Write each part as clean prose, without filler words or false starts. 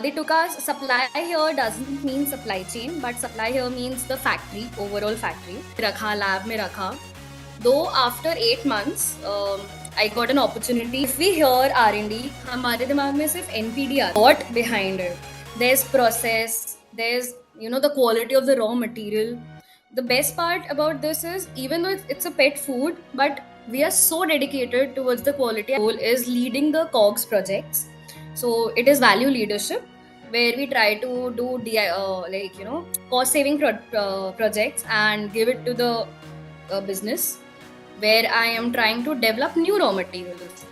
They took us supply here doesn't mean supply chain, but supply here means the factory, overall factory. Rakha lab mein rakha. Though after 8 months, I got an opportunity. If we hear R&D, हमारे दिमाग में सिर्फ NPD आता है. What behind it? There's process. There's the quality of the raw material. The best part about this is even though it's a pet food, but we are so dedicated towards the quality. Our goal is leading the COGS projects. So it is value leadership where we try to do cost saving projects and give it to the business where I am trying to develop new raw materials.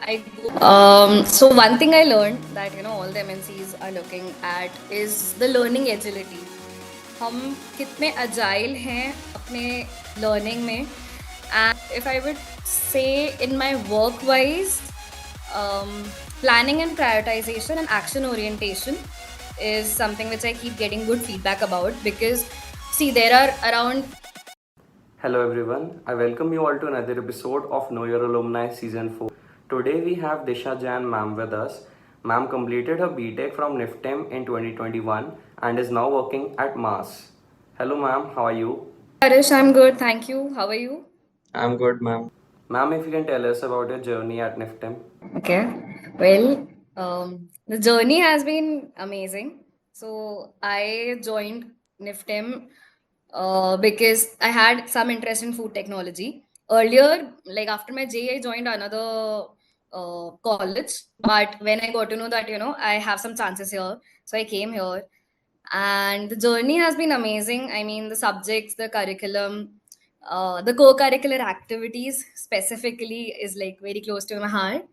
So one thing I learned that all the MNCs are looking at is the learning agility. हम कितने agile हैं अपने learning में. And if I would say in my work wise, planning and prioritization and action orientation is something which I keep getting good feedback about, because see, there are around. Hello everyone, I welcome you all to another episode of Know Your Alumni Season 4. Today we have Disha Jain ma'am with us. Ma'am completed her BTech from NIFTEM in 2021 and is now working at MARS. Hello ma'am, how are you? Harish, I'm good, thank you. How are you? I'm good ma'am. Ma'am, if you can tell us about your journey at NIFTEM. Okay, well, the journey has been amazing. So I joined NIFTEM because I had some interest in food technology. Earlier, like after my JE, I joined another college. But when I got to know that, I have some chances here, so I came here. And the journey has been amazing. I mean, the subjects, the curriculum, the co-curricular activities specifically is like very close to my heart.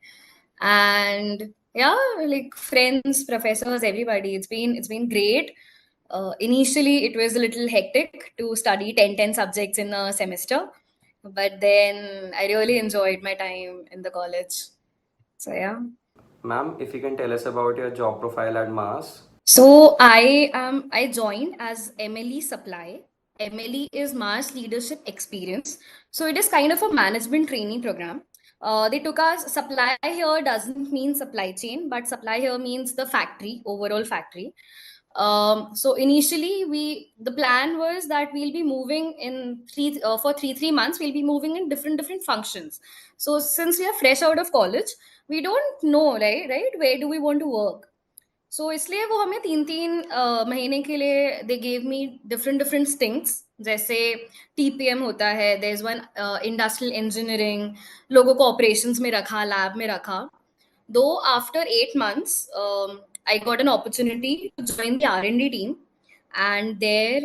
And yeah, like friends, professors, everybody, it's been great. Initially it was a little hectic to study 10 subjects in a semester, but then I really enjoyed my time in the college. So yeah. Ma'am, if you can tell us about your job profile at MARS. So I joined as MLE supply. MLE is Mars Leadership Experience. So it is kind of a management training program. They took us supply here doesn't mean supply chain, but supply here means the factory, overall factory. So initially the plan was that we'll be moving in for three months. We'll be moving in different functions. So since we are fresh out of college, we don't know, right, where do we want to work. सो इसलिए वो हमें 3 महीने के लिए they gave me different stints, जैसे TPM होता है, there is one industrial engineering, लोगों को ऑपरेशंस में रखा, लैब में रखा. Though after 8 months I got an opportunity to join the R&D team, and there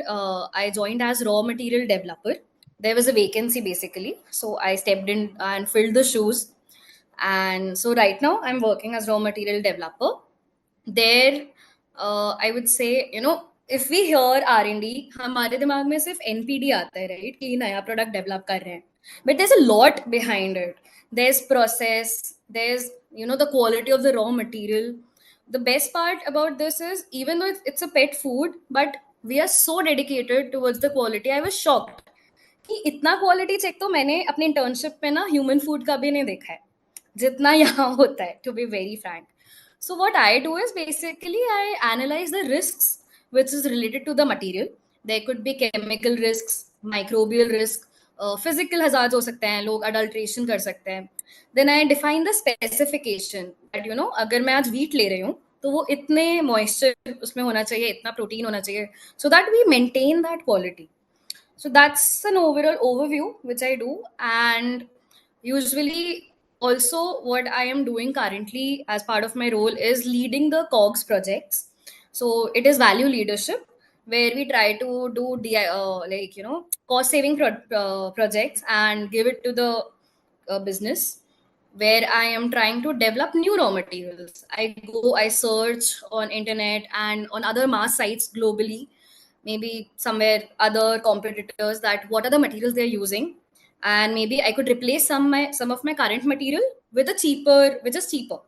I joined as raw material developer. There was a vacancy basically, so I stepped in and filled the shoes. And so right now I'm working as raw material developer. There I would say, if we hear R&D, हमारे दिमाग में सिर्फ NPD आता है, right, कि नया product develop कर रहे हैं. But there's a lot behind it. There's process, there's the quality of the raw material. The best part about this is even though it's a pet food, but we are so dedicated towards the quality. I was shocked कि इतना quality check तो मैंने अपने internship में ना human food का भी नहीं देखा है जितना यहाँ होता है, to be very frank. So what I do is basically I analyze the risks which is related to the material. There could be chemical risks, microbial risk, physical hazards हो सकते हैं, लोग adulteration कर सकते हैं. Then I define the specification that अगर मैं आज wheat ले रही हूँ तो वो इतने moisture उसमें होना चाहिए, इतना protein होना चाहिए, so that we maintain that quality. So that's an overall overview which I do. And usually also what I am doing currently as part of my role is leading the COGS projects. So it is value leadership where we try to do cost saving projects and give it to the business where I am trying to develop new raw materials. I search on internet and on other mass sites globally, maybe somewhere other competitors, that what are the materials they're using, and maybe I could replace some of my current material with which is cheaper.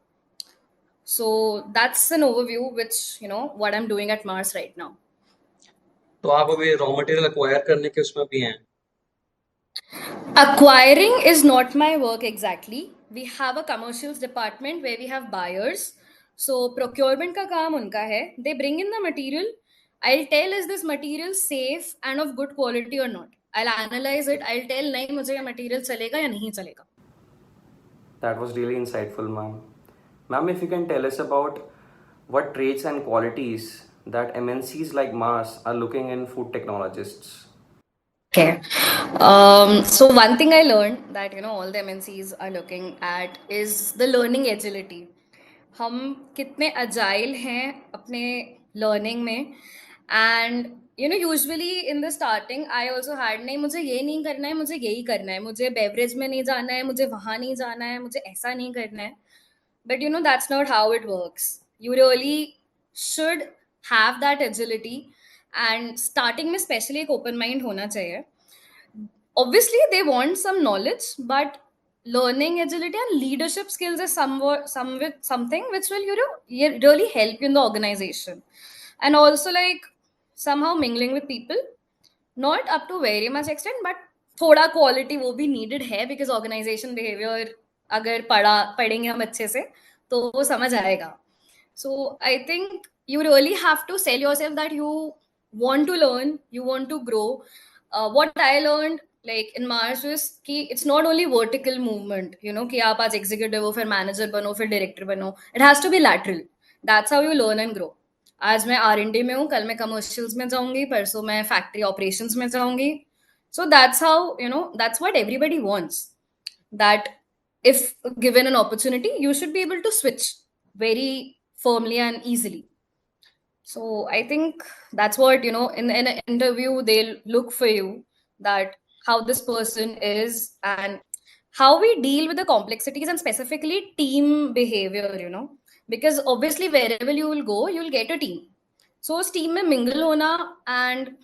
So that's an overview, which what I'm doing at Mars right now. तो आप अभी raw material acquire करने के उसमें भी हैं? Acquiring is not my work exactly. We have a commercials department where we have buyers. So procurement का काम उनका है. They bring in the material. I'll tell is this material safe and of good quality or not. I'll analyze it. I'll tell नहीं मुझे ये material चलेगा या नहीं चलेगा. That was really insightful, ma'am. Ma'am, if you can tell us about what traits and qualities that MNCs like Mars are looking in food technologists. Okay. So one thing I learned that all the MNCs are looking at is the learning agility. हम कितने agile हैं अपने learning में. And usually in the starting I also had नहीं मुझे ये नहीं करना है मुझे यही करना है मुझे beverage में नहीं जाना है मुझे वहाँ नहीं जाना है मुझे ऐसा नहीं करना है. But that's not how it works. You really should have that agility. And starting में especially एक open mind होना चाहिए. Obviously they want some knowledge, but learning agility and leadership skills is something which will really help you in the organization. And also like somehow mingling with people, not up to very much extent, but थोड़ा quality वो भी needed है because organization behavior अगर पढ़ेंगे हम अच्छे से तो वो समझ आएगा. So I think you really have to sell yourself that you want to learn, you want to grow. What I learned like in Mars was कि it's not only vertical movement, कि आप आज executive हो, फिर manager बनो, फिर director बनो. It has to be lateral. That's how you learn and grow. आज मैं R&D में हूँ, कल मैं commercials में जाऊंगी, परसों मैं factory operations में जाऊंगी. So that's how, that's what everybody wants. That if given an opportunity, you should be able to switch very firmly and easily. So I think that's what, in an interview, they'll look for you, that how this person is and how we deal with the complexities and specifically team behavior. Because obviously wherever you will go, you'll get a team. So उस team में mingle होना and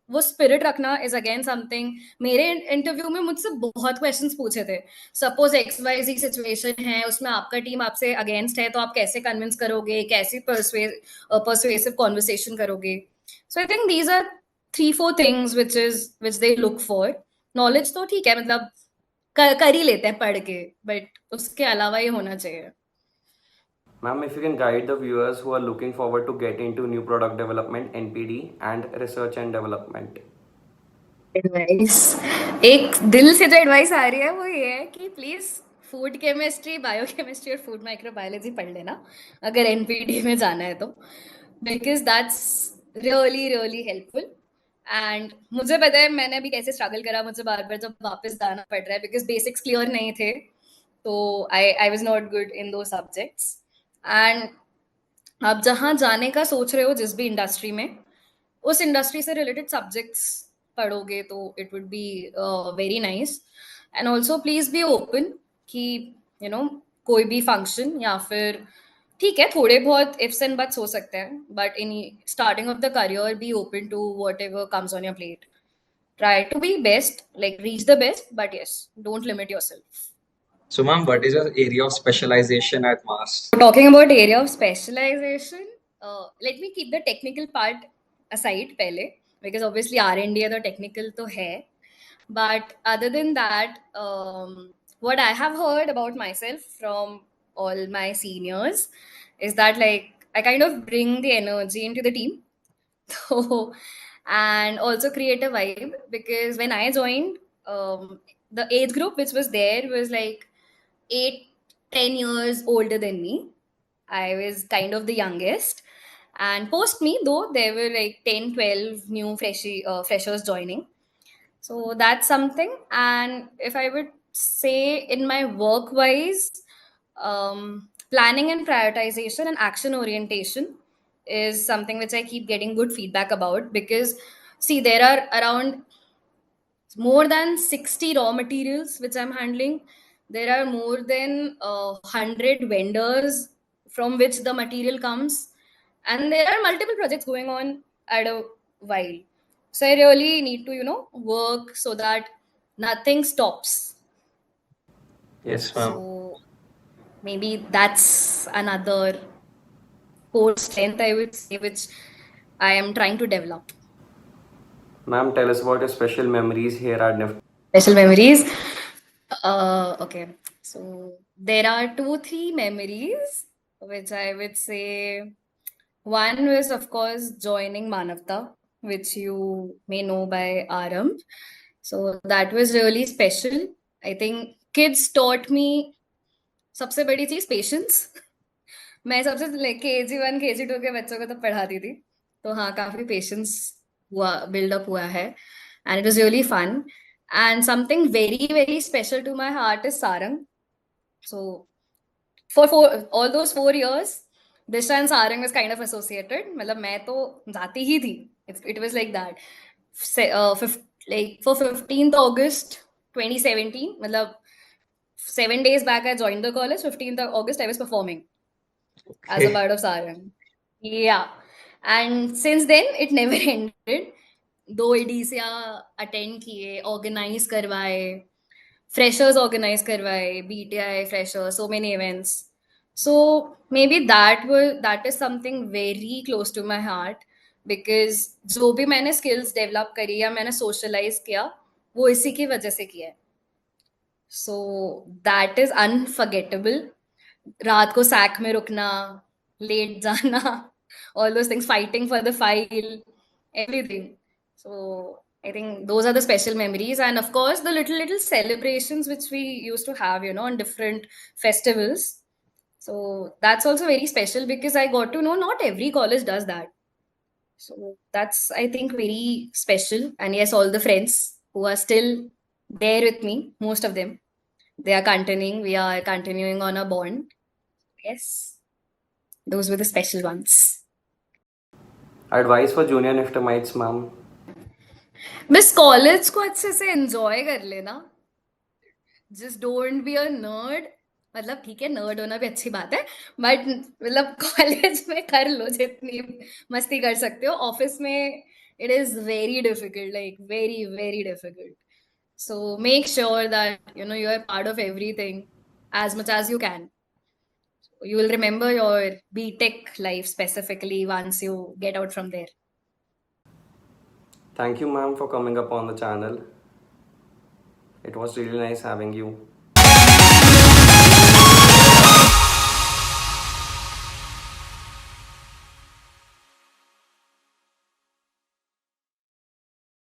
वो spirit रखना is again something. मेरे interview में मुझसे बहुत questions पूछे थे. Suppose XYZ situation है, उसमें आपका team आपसे against है, तो आप कैसे convince करोगे, कैसे persuasive conversation करोगे. So I think these are 3-4 things which they look for. Knowledge तो ठीक है, मतलब कर ही लेते हैं पढ़ के, but उसके अलावा ये होना चाहिए. Ma'am, if you can guide the viewers who are looking forward to get into new product development, NPD, and research and development. Advice एक दिल से जो एडवाइस आ रही है वो ये है कि प्लीज फूड केमिस्ट्री बायोकेमिस्ट्री और फूड माइक्रोबायोलॉजी पढ़ लेना अगर एनपीडी में जाना है तो because that's really really helpful. And मुझे पता है मैंने अभी कैसे स्ट्रगल करा, मुझे बार बार जब वापस जाना पड़ रहा है बिकॉज बेसिक्स क्लियर नहीं थे, तो I was not good in दो सब्जेक्ट्स. एंड आप जहाँ जाने का सोच रहे हो जिस भी इंडस्ट्री में, उस इंडस्ट्री से रिलेटेड सब्जेक्ट्स पढ़ोगे तो it would be very nice. And also please be open कि कोई भी फंक्शन या फिर ठीक है थोड़े बहुत इफ्स एंड बट्स हो सकते हैं, but in starting of the career be open to whatever comes on your plate. Try to be best, like reach the best, but yes, don't limit yourself. So, ma'am, what is your area of specialization at MARS? Talking about area of specialization, let me keep the technical part aside pehle, because obviously R&D है तो technical तो है. But other than that, what I have heard about myself from all my seniors is that like I kind of bring the energy into the team. So, and also create a vibe, because when I joined, the age group which was there was like 8-10 years older than me. I was kind of the youngest. And post me, though, there were like 10-12 new freshers joining. So that's something. And if I would say in my work wise, planning and prioritization and action orientation is something which I keep getting good feedback about, because see, there are around more than 60 raw materials which I'm handling. There are more than 100 vendors from which the material comes, and there are multiple projects going on at a while. So I really need to work so that nothing stops. Yes, ma'am. So maybe that's another core strength, I would say, which I am trying to develop. Ma'am, tell us about your special memories here at NIFTEM. Special memories. Okay. So there are 2-3 memories. which I would say one was, of course, joining Manavta, which you may know by Aram. So that was really special. I think kids taught me सबसे बड़ी चीज patience. मैं सबसे KG1 KG2 के बच्चों को तो पढ़ाती थी, तो हाँ काफी पेशेंस हुआ बिल्डअप हुआ है, and it was really fun. And something very very special to my heart is Sarang. So for all those 4 years, Disha and Sarang was kind of associated. मतलब मैं तो जाती ही थी. It was like that. Like for 15th August 2017, मतलब 7 days back I joined the college. 15th August I was performing as a Okay. part of Sarang. Yeah. And since then it never ended. दो एडीसिया attend किए, organise करवाए, freshers organize karwaye, BTI freshers, so many events. So maybe that is something very close to my heart, because जो भी मैंने skills develop करी या मैंने socialize किया, वो इसी की वजह से किया है. So that is unforgettable. रात को सैक में रुकना, लेट जाना, all those things, fighting for the file, everything. So I think those are the special memories, and of course the little celebrations which we used to have, on different festivals. So that's also very special because I got to know not every college does that. So that's, I think, very special. And yes, all the friends who are still there with me, most of them, they are continuing. We are continuing on a bond. Yes, those were the special ones. Advice for junior NIFTEmites, ma'am. बस college को अच्छे से enjoy कर लेना. Just don't be a nerd. मतलब ठीक है, nerd होना भी अच्छी बात है, बट मतलब कॉलेज में कर लो जितनी मस्ती कर सकते हो. ऑफिस में it is very difficult, like very very difficult. So make sure that you are part of everything as much as you can. You will remember your BTech life specifically once you get out from there. Thank you, ma'am, for coming up on the channel. It was really nice having you.